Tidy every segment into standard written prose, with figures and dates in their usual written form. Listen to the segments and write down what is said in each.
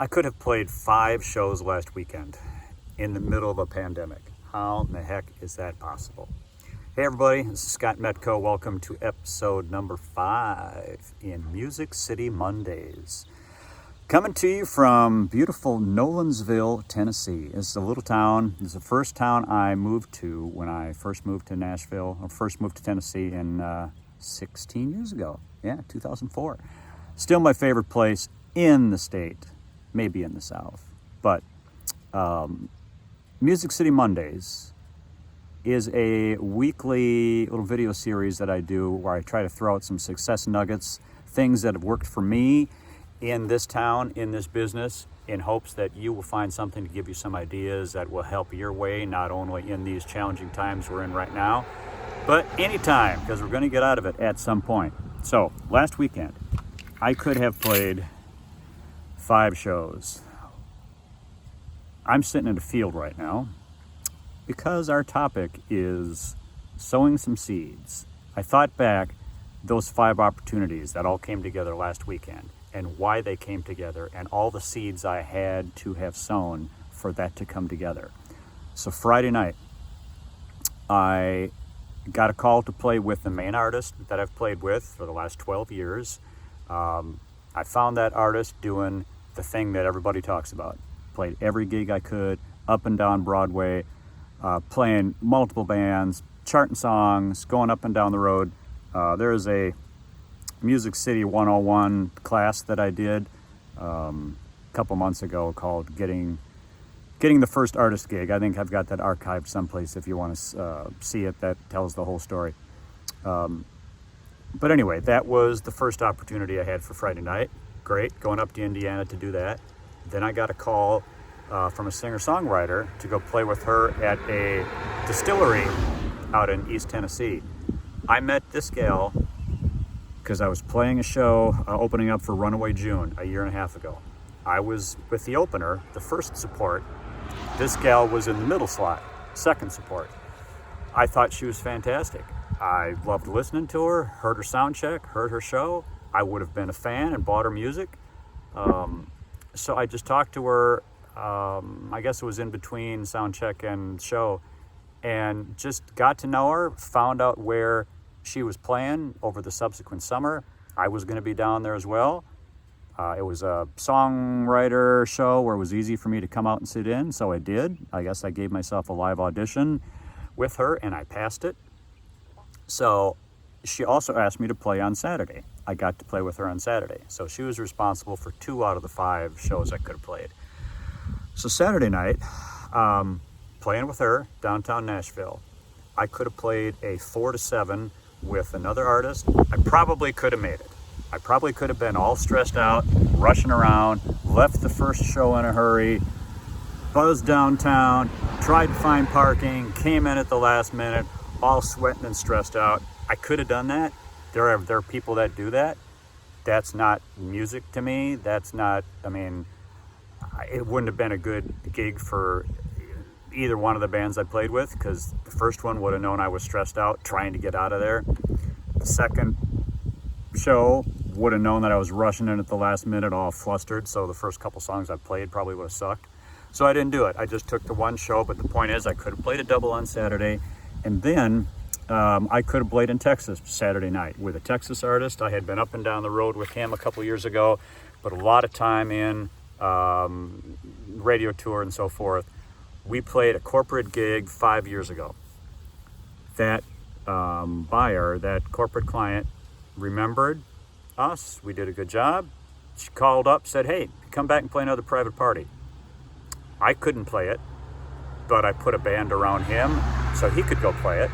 I could have played 5 shows last weekend in the middle of a pandemic. How in the heck is that possible? Hey everybody, this is Scott Metco. Welcome to episode number 5 in Music City Mondays. Coming to you from beautiful Nolensville, Tennessee. It's a little town. It's the first town I moved to when I first moved to Nashville, or first moved to Tennessee in 16 years ago. Yeah, 2004. Still my favorite place in the state. Maybe in the South. But Music City Mondays is a weekly little video series that I do where I try to throw out some success nuggets, things that have worked for me in this town, in this business, in hopes that you will find something to give you some ideas that will help your way, not only in these challenging times we're in right now, but anytime, because we're going to get out of it at some point. So, last weekend, I could have played 5 shows. I'm sitting in a field right now because our topic is sowing some seeds. I thought back those 5 opportunities that all came together last weekend and why they came together and all the seeds I had to have sown for that to come together. So Friday night, I got a call to play with the main artist that I've played with for the last 12 years. I found that artist doing the thing that everybody talks about. Played every gig I could, up and down Broadway, playing multiple bands, charting songs, going up and down the road. There's a Music City 101 class that I did a couple months ago called Getting the First Artist Gig. I think I've got that archived someplace if you want to see it. That tells the whole story. But anyway, that was the first opportunity I had for Friday night. Great, going up to Indiana to do that. Then I got a call from a singer-songwriter to go play with her at a distillery out in East Tennessee. I met this gal because I was playing a show opening up for Runaway June a year and a half ago. I was with the opener, the first support. This gal was in the middle slot, second support. I thought she was fantastic. I loved listening to her, heard her sound check, heard her show. I would have been a fan and bought her music. So I just talked to her, I guess it was in between sound check and show, and just got to know her, found out where she was playing over the subsequent summer. I was going to be down there as well. It was a songwriter show where it was easy for me to come out and sit in, so I did. I guess I gave myself a live audition with her, and I passed it. So she also asked me to play on Saturday. I got to play with her on Saturday. So she was responsible for 2 out of the 5 shows I could have played. So Saturday night, playing with her downtown Nashville, I could have played a 4 to 7 with another artist. I probably could have made it. I probably could have been all stressed out, rushing around, left the first show in a hurry, buzzed downtown, tried to find parking, came in at the last minute, all sweating and stressed out. I could have done that. There are people that do that. That's not music to me. That's not, it wouldn't have been a good gig for either one of the bands I played with, because the first one would have known I was stressed out trying to get out of there. The second show would have known that I was rushing in at the last minute all flustered, so the first couple songs I played probably would have sucked. So I didn't do it. I just took the one show, but the point is I could have played a double on Saturday, and then I could have played in Texas Saturday night with a Texas artist. I had been up and down the road with him a couple years ago, but a lot of time in radio tour and so forth. We played a corporate gig 5 years ago. That buyer, that corporate client, remembered us. We did a good job. She called up, said, "Hey, come back and play another private party." I couldn't play it, but I put a band around him so he could go play it.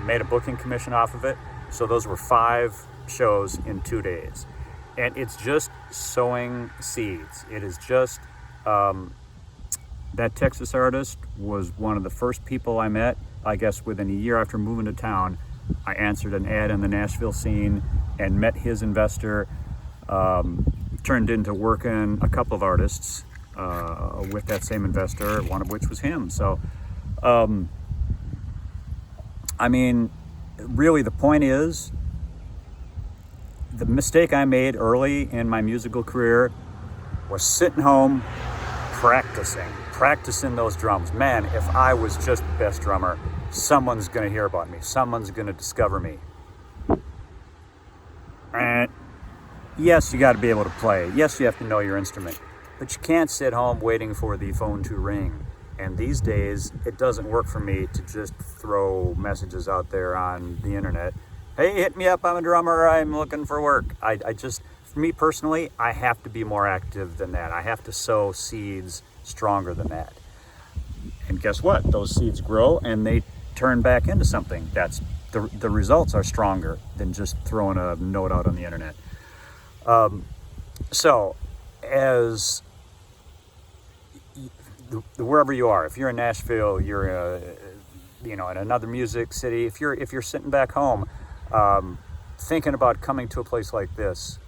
Made a booking commission off of it. So those were 5 shows in 2 days. And it's just sowing seeds. It is just, that Texas artist was one of the first people I met. I guess within a year after moving to town, I answered an ad in the Nashville scene and met his investor, turned into working a couple of artists with that same investor, one of which was him. So, really the point is, the mistake I made early in my musical career was sitting home practicing those drums. Man, if I was just the best drummer, someone's going to hear about me. Someone's going to discover me. And yes, you got to be able to play. Yes, you have to know your instrument. But you can't sit home waiting for the phone to ring. And these days, it doesn't work for me to just throw messages out there on the internet. Hey, hit me up, I'm a drummer, I'm looking for work. I just, for me personally, I have to be more active than that. I have to sow seeds stronger than that. And guess what? Those seeds grow and they turn back into something. That's the results are stronger than just throwing a note out on the internet. So, as wherever you are, if you're in Nashville, you're in another music city, if you're sitting back home thinking about coming to a place like this,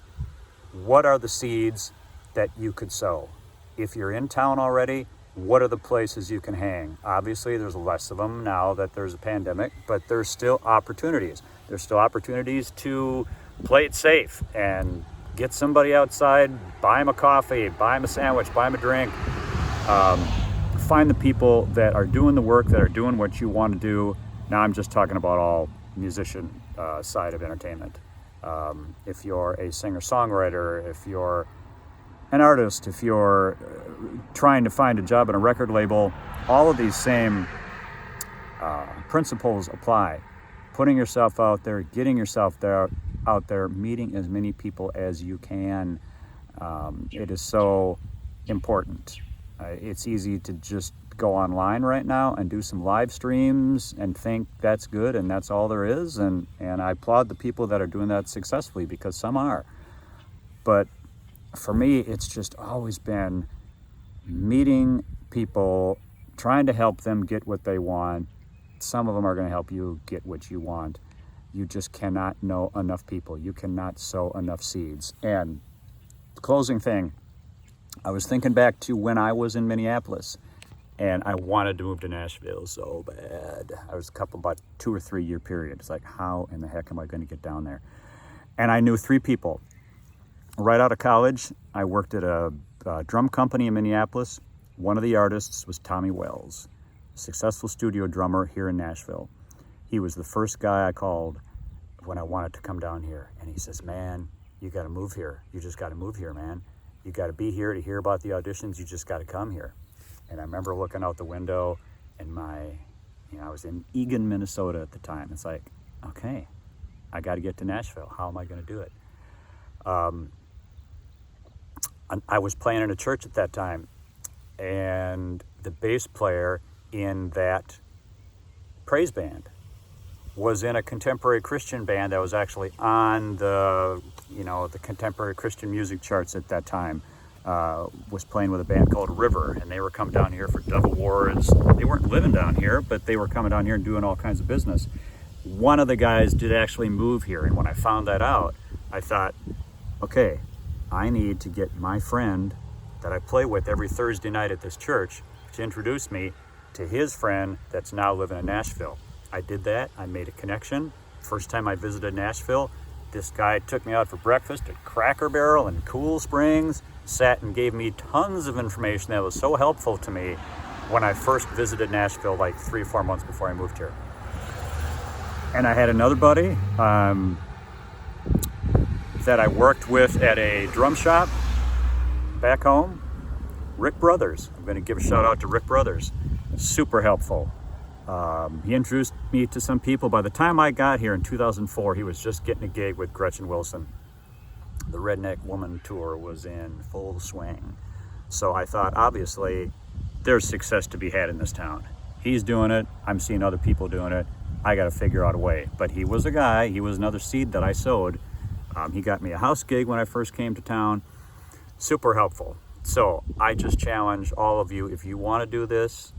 what are the seeds that you could sow? If you're in town already, what are the places you can hang? Obviously, there's less of them now that there's a pandemic, but there's still opportunities. There's still opportunities to play it safe and get somebody outside, buy them a coffee, buy them a sandwich, buy them a drink. Find the people that are doing the work, that are doing what you want to do. Now I'm just talking about all musician side of entertainment. If you're a singer-songwriter, if you're an artist, if you're trying to find a job at a record label, all of these same principles apply. Putting yourself out there, getting yourself out there, meeting as many people as you can. It is so important. It's easy to just go online right now and do some live streams and think that's good and that's all there is. And I applaud the people that are doing that successfully, because some are. But for me, it's just always been meeting people, trying to help them get what they want. Some of them are going to help you get what you want. You just cannot know enough people. You cannot sow enough seeds. And the closing thing, I was thinking back to when I was in Minneapolis and I wanted to move to Nashville so bad. I was about 2 or 3 year period. It's like, how in the heck am I going to get down there? And I knew 3 people. Right out of college, I worked at a drum company in Minneapolis. One of the artists was Tommy Wells, a successful studio drummer here in Nashville. He was the first guy I called when I wanted to come down here. And he says, man, you got to move here. You just got to move here, man. You got to be here to hear about the auditions. You just got to come here. And I remember looking out the window and I was in Eagan, Minnesota at the time. It's like, okay, I got to get to Nashville. How am I going to do it? I was playing in a church at that time, and the bass player in that praise band was in a contemporary Christian band that was actually on the contemporary Christian music charts at that time. Was playing with a band called River, and they were coming down here for Dove Awards. They weren't living down here, but they were coming down here and doing all kinds of business. One of the guys did actually move here, and when I found that out, I thought, okay, I need to get my friend that I play with every Thursday night at this church to introduce me to his friend that's now living in Nashville. I did that. I made a connection. First time I visited Nashville, this guy took me out for breakfast at Cracker Barrel in Cool Springs, sat and gave me tons of information that was so helpful to me when I first visited Nashville like 3 or 4 months before I moved here. And I had another buddy that I worked with at a drum shop back home, Rick Brothers. I'm going to give a shout out to Rick Brothers. Super helpful. He introduced me to some people. By the time I got here in 2004, he was just getting a gig with Gretchen Wilson. The Redneck Woman tour was in full swing. So I thought, obviously, there's success to be had in this town. He's doing it. I'm seeing other people doing it. I got to figure out a way. But he was a guy. He was another seed that I sowed. He got me a house gig when I first came to town. Super helpful. So I just challenge all of you, if you want to do this,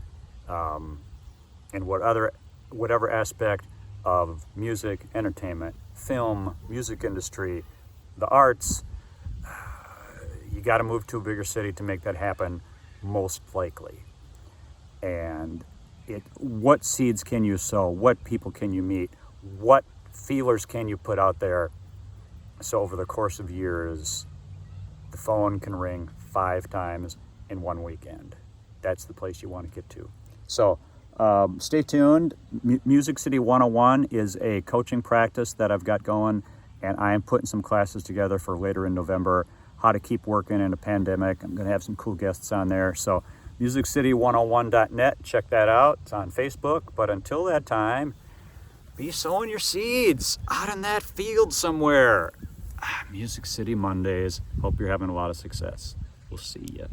in whatever aspect of music, entertainment, film, music industry, the arts, you got to move to a bigger city to make that happen, most likely. And what seeds can you sow? What people can you meet? What feelers can you put out there? So over the course of years, the phone can ring 5 times in one weekend. That's the place you want to get to. So stay tuned. Music City 101 is a coaching practice that I've got going, and I am putting some classes together for later in November, how to keep working in a pandemic. I'm going to have some cool guests on there. So musiccity101.net, check that out. It's on Facebook. But until that time, be sowing your seeds out in that field somewhere. Music City Mondays. Hope you're having a lot of success. We'll see ya.